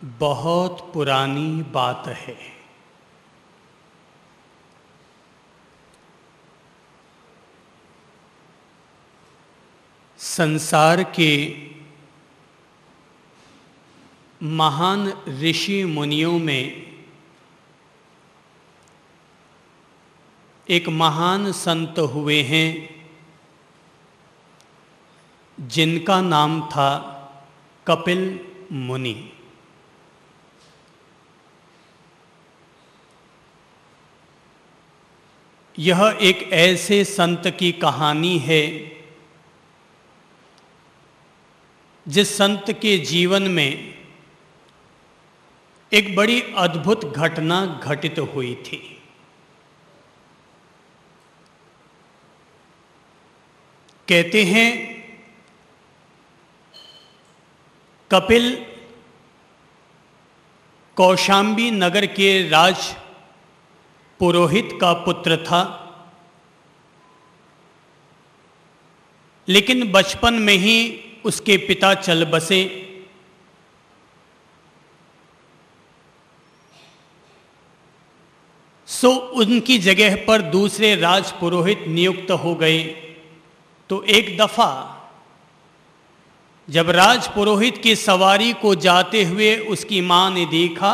बहुत पुरानी बात है। संसार के महान ऋषि मुनियों में एक महान संत हुए हैं जिनका नाम था कपिल मुनि। यह एक ऐसे संत की कहानी है जिस संत के जीवन में एक बड़ी अद्भुत घटना घटित हुई थी। कहते हैं कपिल कौशांबी नगर के राज पुरोहित का पुत्र था, लेकिन बचपन में ही उसके पिता चल बसे। सो उनकी जगह पर दूसरे राज पुरोहित नियुक्त हो गए। तो एक दफा जब राज पुरोहित की सवारी को जाते हुए उसकी मां ने देखा,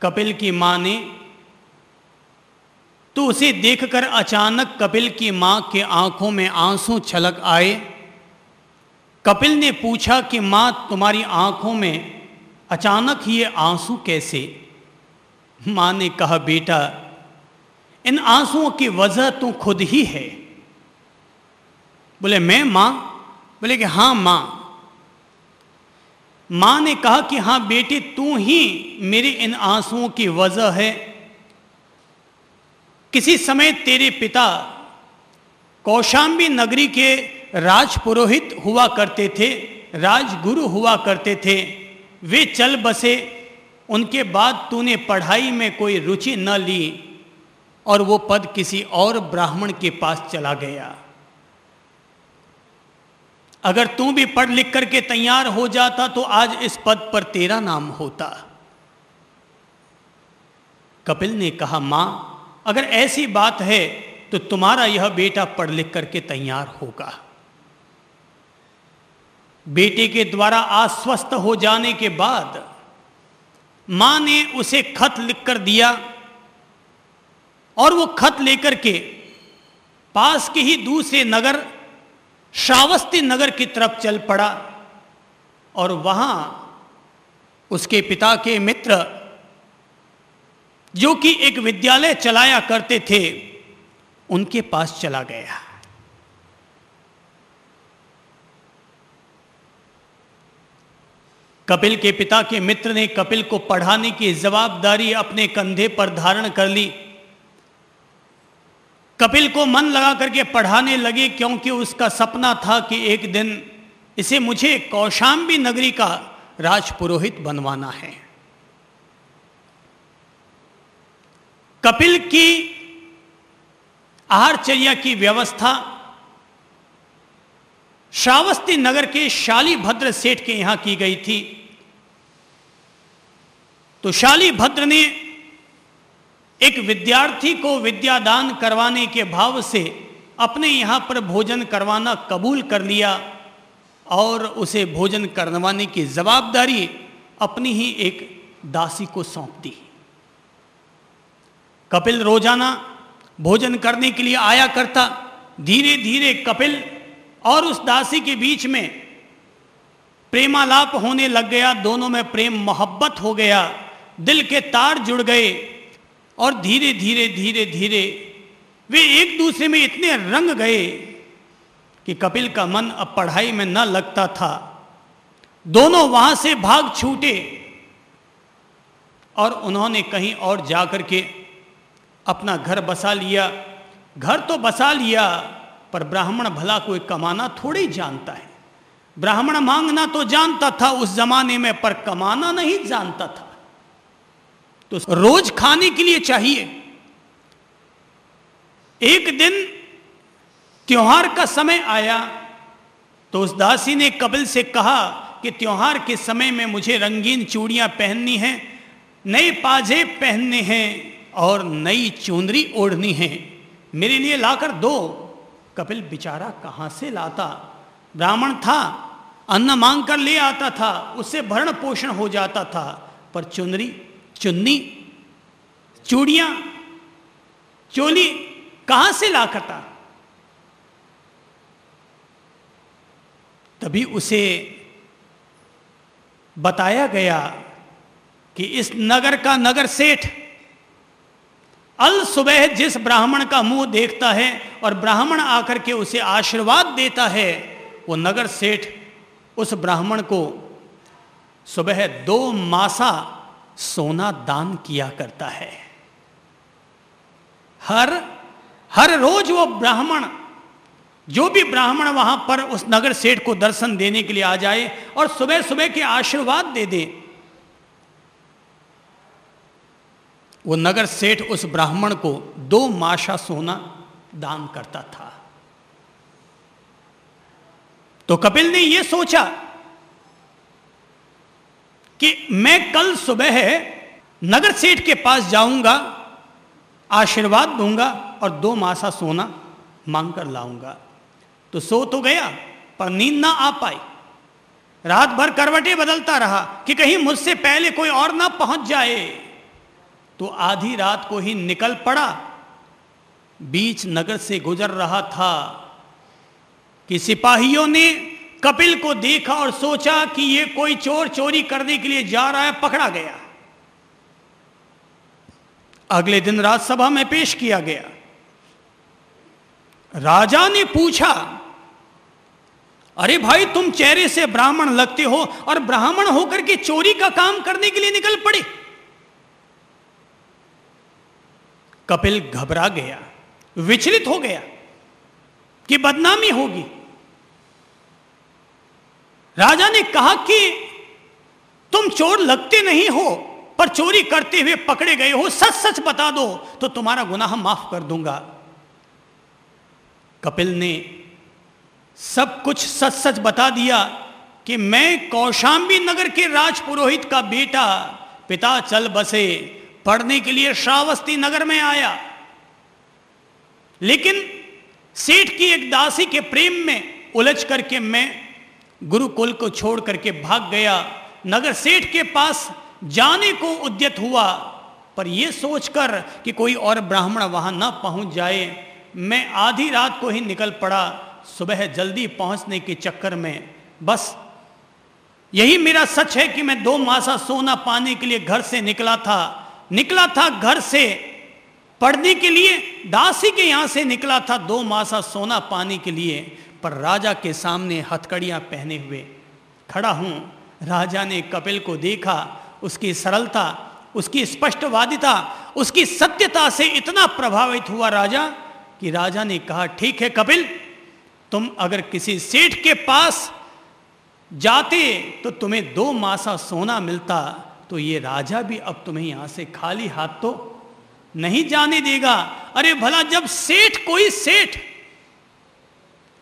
कपिल की मां ने, तो उसे देखकर अचानक कपिल की मां के आंखों में आंसू छलक आए। कपिल ने पूछा कि मां, तुम्हारी आंखों में अचानक ये आंसू कैसे? मां ने कहा, बेटा, इन आंसुओं की वजह तू खुद ही है। बोले, मैं मां? बोले कि हाँ मां। मां ने कहा कि हाँ बेटे, तू ही मेरे इन आंसुओं की वजह है। किसी समय तेरे पिता कौशांबी नगरी के राजपुरोहित हुआ करते थे, राजगुरु हुआ करते थे। वे चल बसे, उनके बाद तूने पढ़ाई में कोई रुचि न ली और वो पद किसी और ब्राह्मण के पास चला गया। अगर तू भी पढ़ लिख करके तैयार हो जाता तो आज इस पद पर तेरा नाम होता। कपिल ने कहा, मां, अगर ऐसी बात है तो तुम्हारा यह बेटा पढ़ लिख करके तैयार होगा। बेटे के द्वारा आश्वस्त हो जाने के बाद मां ने उसे खत लिखकर दिया और वो खत लेकर के पास के ही दूसरे नगर श्रावस्ती नगर की तरफ चल पड़ा और वहां उसके पिता के मित्र, जो कि एक विद्यालय चलाया करते थे, उनके पास चला गया। कपिल के पिता के मित्र ने कपिल को पढ़ाने की जवाबदारी अपने कंधे पर धारण कर ली। कपिल को मन लगा करके पढ़ाने लगे, क्योंकि उसका सपना था कि एक दिन इसे मुझे कौशांबी नगरी का राजपुरोहित बनवाना है। कपिल की आहारचर्या की व्यवस्था श्रावस्ती नगर के शालीभद्र सेठ के यहां की गई थी। तो शालीभद्र ने एक विद्यार्थी को विद्यादान करवाने के भाव से अपने यहां पर भोजन करवाना कबूल कर लिया और उसे भोजन करवाने की जवाबदारी अपनी ही एक दासी को सौंप दी। कपिल रोजाना भोजन करने के लिए आया करता। धीरे धीरे कपिल और उस दासी के बीच में प्रेमालाप होने लग गया। दोनों में प्रेम मोहब्बत हो गया, दिल के तार जुड़ गए और धीरे धीरे धीरे धीरे वे एक दूसरे में इतने रंग गए कि कपिल का मन अब पढ़ाई में न लगता था। दोनों वहां से भाग छूटे और उन्होंने कहीं और जाकर के अपना घर बसा लिया। घर तो बसा लिया, पर ब्राह्मण भला कोई कमाना थोड़ी जानता है। ब्राह्मण मांगना तो जानता था उस जमाने में, पर कमाना नहीं जानता था। तो रोज खाने के लिए चाहिए। एक दिन त्योहार का समय आया तो उस दासी ने कपिल से कहा कि त्योहार के समय में मुझे रंगीन चूड़ियां पहननी हैं, नए पाजेब पहनने हैं और नई चुनरी ओढ़नी है, मेरे लिए लाकर दो। कपिल बेचारा कहाँ से लाता? ब्राह्मण था, अन्न मांग कर ले आता था, उससे भरण पोषण हो जाता था, पर चुनरी, चुन्नी, चूड़ियां, चोली कहां से ला करता? तभी उसे बताया गया कि इस नगर का नगर सेठ अल सुबह जिस ब्राह्मण का मुंह देखता है और ब्राह्मण आकर के उसे आशीर्वाद देता है, वो नगर सेठ उस ब्राह्मण को सुबह 2 मासा सोना दान किया करता है। हर रोज वो ब्राह्मण, जो भी ब्राह्मण वहां पर उस नगर सेठ को दर्शन देने के लिए आ जाए और सुबह सुबह के आशीर्वाद दे दे, वो नगर सेठ उस ब्राह्मण को 2 मासा सोना दान करता था। तो कपिल ने यह सोचा कि मैं कल सुबह नगर सेठ के पास जाऊंगा, आशीर्वाद दूंगा और 2 मासा सोना मांग कर लाऊंगा। तो सो तो गया पर नींद ना आ पाई। रात भर करवटें बदलता रहा कि कहीं मुझसे पहले कोई और ना पहुंच जाए। तो आधी रात को ही निकल पड़ा। बीच नगर से गुजर रहा था कि सिपाहियों ने कपिल को देखा और सोचा कि ये कोई चोर चोरी करने के लिए जा रहा है, पकड़ा गया। अगले दिन राजसभा में पेश किया गया। राजा ने पूछा, अरे भाई तुम चेहरे से ब्राह्मण लगते हो और ब्राह्मण होकर के चोरी का काम करने के लिए निकल पड़े। कपिल घबरा गया, विचलित हो गया कि बदनामी होगी। राजा ने कहा कि तुम चोर लगते नहीं हो पर चोरी करते हुए पकड़े गए हो, सच सच बता दो तो तुम्हारा गुनाह माफ कर दूंगा। कपिल ने सब कुछ सच सच बता दिया कि मैं कौशांबी नगर के राजपुरोहित का बेटा, पिता चल बसे, पढ़ने के लिए श्रावस्ती नगर में आया, लेकिन सेठ की एक दासी के प्रेम में उलझ करके मैं गुरुकुल को छोड़ करके भाग गया। नगर सेठ के पास जाने को उद्यत हुआ, पर यह सोचकर कि कोई और ब्राह्मण वहां ना पहुंच जाए, मैं आधी रात को ही निकल पड़ा। सुबह जल्दी पहुंचने के चक्कर में बस यही मेरा सच है कि मैं 2 मासा सोना पाने के लिए घर से निकला था घर से पढ़ने के लिए, दासी के यहां से निकला था 2 मासा सोना पाने के लिए, पर राजा के सामने हथकड़ियां पहने हुए खड़ा हूं। राजा ने कपिल को देखा, उसकी सरलता, उसकी स्पष्टवादिता, उसकी सत्यता से इतना प्रभावित हुआ राजा कि राजा ने कहा, ठीक है कपिल, तुम अगर किसी सेठ के पास जाते तो तुम्हें 2 मासा सोना मिलता, तो ये राजा भी अब तुम्हें यहां से खाली हाथ तो नहीं जाने देगा। अरे भला जब कोई सेठ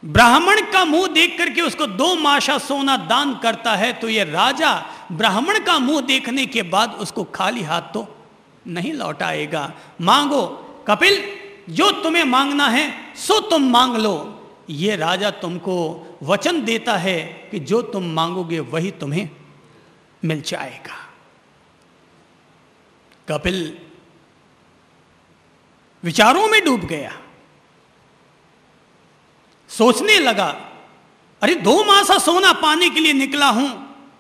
ब्राह्मण का मुंह देख करके उसको 2 मासा सोना दान करता है, तो ये राजा ब्राह्मण का मुंह देखने के बाद उसको खाली हाथ तो नहीं लौटाएगा। मांगो कपिल, जो तुम्हें मांगना है सो तुम मांग लो। ये राजा तुमको वचन देता है कि जो तुम मांगोगे वही तुम्हें मिल जाएगा। कपिल विचारों में डूब गया, सोचने लगा, अरे 2 मासा सोना पाने के लिए निकला हूं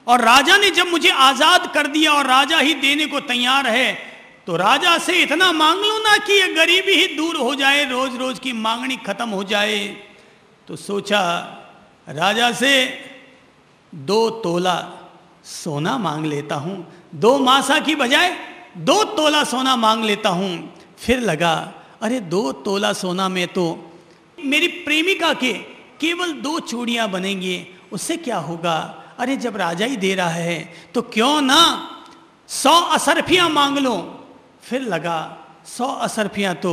और राजा ने जब मुझे आजाद कर दिया और राजा ही देने को तैयार है, तो राजा से इतना मांग लो ना कि ये गरीबी ही दूर हो जाए, रोज रोज की मांगनी खत्म हो जाए। तो सोचा राजा से 2 तोला सोना मांग लेता हूं, 2 मासा की बजाय 2 तोला सोना मांग लेता हूं। फिर लगा, अरे 2 तोला सोना में तो मेरी प्रेमिका के केवल 2 चूड़ियां बनेंगी, उससे क्या होगा। अरे जब राजा ही दे रहा है तो क्यों ना 100 असरफियां मांग लो। फिर लगा 100 असरफियां तो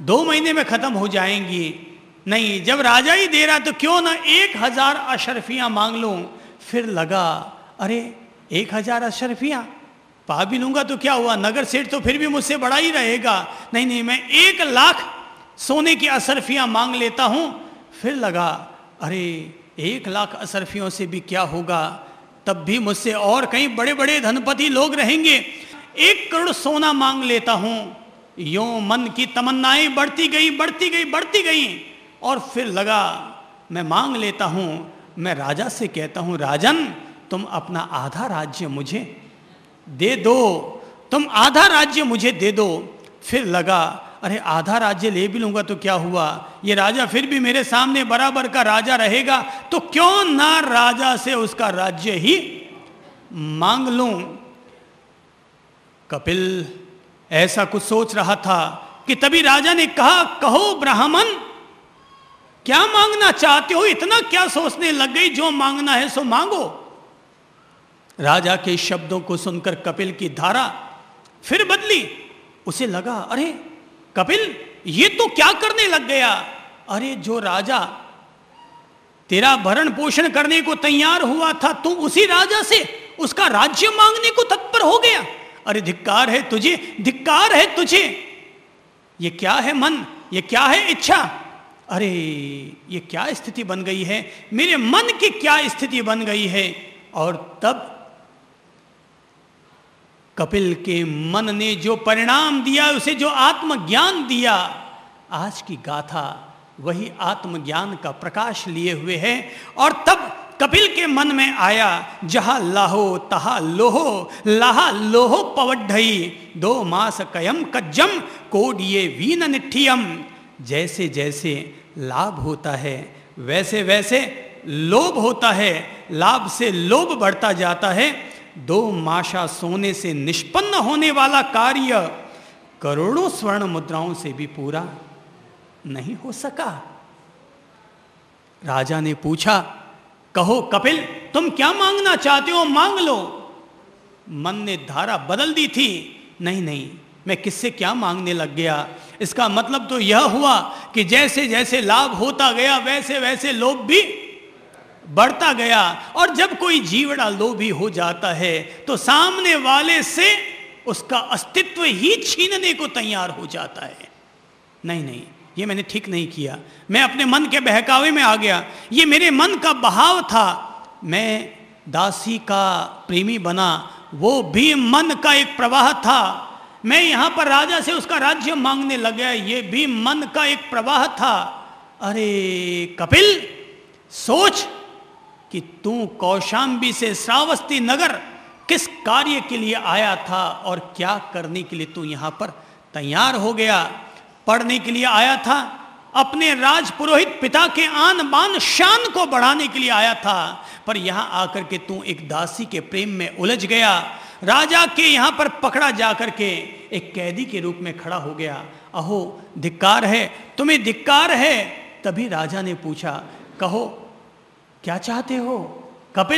2 महीने में खत्म हो जाएंगी, नहीं जब राजा ही दे रहा तो क्यों ना 1000 अशरफियां मांग लूं। फिर लगा, अरे 1000 अशरफियाँ पा भी लूंगा तो क्या हुआ, नगर सेठ तो फिर भी मुझसे बड़ा ही रहेगा। नहीं नहीं, मैं 1 लाख सोने की अशरफियाँ मांग लेता हूँ। फिर लगा, अरे 1 लाख अशरफियों से भी क्या होगा, तब भी मुझसे और कहीं बड़े बड़े धनपति लोग रहेंगे। 1 करोड़ सोना मांग लेता हूँ। यूं मन की तमन्नाएं बढ़ती गई बढ़ती गई बढ़ती गई, और फिर लगा मैं मांग लेता हूँ। मैं राजा से कहता हूँ, राजन तुम अपना आधा राज्य मुझे दे दो, तुम आधा राज्य मुझे दे दो। फिर लगा, अरे आधा राज्य ले भी लूंगा तो क्या हुआ, ये राजा फिर भी मेरे सामने बराबर का राजा रहेगा, तो क्यों ना राजा से उसका राज्य ही मांग लूं। कपिल ऐसा कुछ सोच रहा था कि तभी राजा ने कहा, कहो ब्राह्मण क्या मांगना चाहते हो, इतना क्या सोचने लग गई, जो मांगना है सो मांगो। राजा के शब्दों को सुनकर कपिल की धारा फिर बदली। उसे लगा, अरे कपिल ये तो क्या करने लग गया, अरे जो राजा तेरा भरण पोषण करने को तैयार हुआ था, तू उसी राजा से उसका राज्य मांगने को तत्पर हो गया। अरे धिक्कार है तुझे, धिक्कार है तुझे। ये क्या है मन, ये क्या है इच्छा, अरे ये क्या स्थिति बन गई है, मेरे मन की क्या स्थिति बन गई है। और तब कपिल के मन ने जो परिणाम दिया, उसे जो आत्मज्ञान दिया, आज की गाथा वही आत्मज्ञान का प्रकाश लिए हुए है। और तब कपिल के मन में आया, जहां लाहो तहा लोहो, लाहा लोहो पवड्ढई, 2 मास कयम कज्जम कोडिये वीन निठियम। जैसे जैसे लाभ होता है वैसे वैसे लोभ होता है, लाभ से लोभ बढ़ता जाता है। 2 माशा सोने से निष्पन्न होने वाला कार्य करोड़ों स्वर्ण मुद्राओं से भी पूरा नहीं हो सका। राजा ने पूछा, कहो कपिल तुम क्या मांगना चाहते हो, मांग लो। मन ने धारा बदल दी थी, नहीं नहीं मैं किससे क्या मांगने लग गया। इसका मतलब तो यह हुआ कि जैसे जैसे लाभ होता गया वैसे वैसे लोभ भी बढ़ता गया। और जब कोई जीवड़ा लोभी हो जाता है तो सामने वाले से उसका अस्तित्व ही छीनने को तैयार हो जाता है। नहीं नहीं, ये मैंने ठीक नहीं किया, मैं अपने मन के बहकावे में आ गया, ये मेरे मन का बहाव था। मैं दासी का प्रेमी बना, वो भी मन का एक प्रवाह था। मैं यहां पर राजा से उसका राज्य मांगने लग गया, ये भी मन का एक प्रवाह था। अरे कपिल सोच कि तू कौशाम्बी से श्रावस्ती नगर किस कार्य के लिए आया था और क्या करने के लिए तू यहां पर तैयार हो गया। पढ़ने के लिए आया था, अपने राजपुरोहित पिता के आन बान शान को बढ़ाने के लिए आया था, पर यहां आकर के तू एक दासी के प्रेम में उलझ गया। राजा के यहां पर पकड़ा जाकर के एक कैदी के रूप में खड़ा हो गया। अहो धिक्कार है, तुम्हें धिक्कार है। तभी राजा ने पूछा, कहो क्या चाहते हो।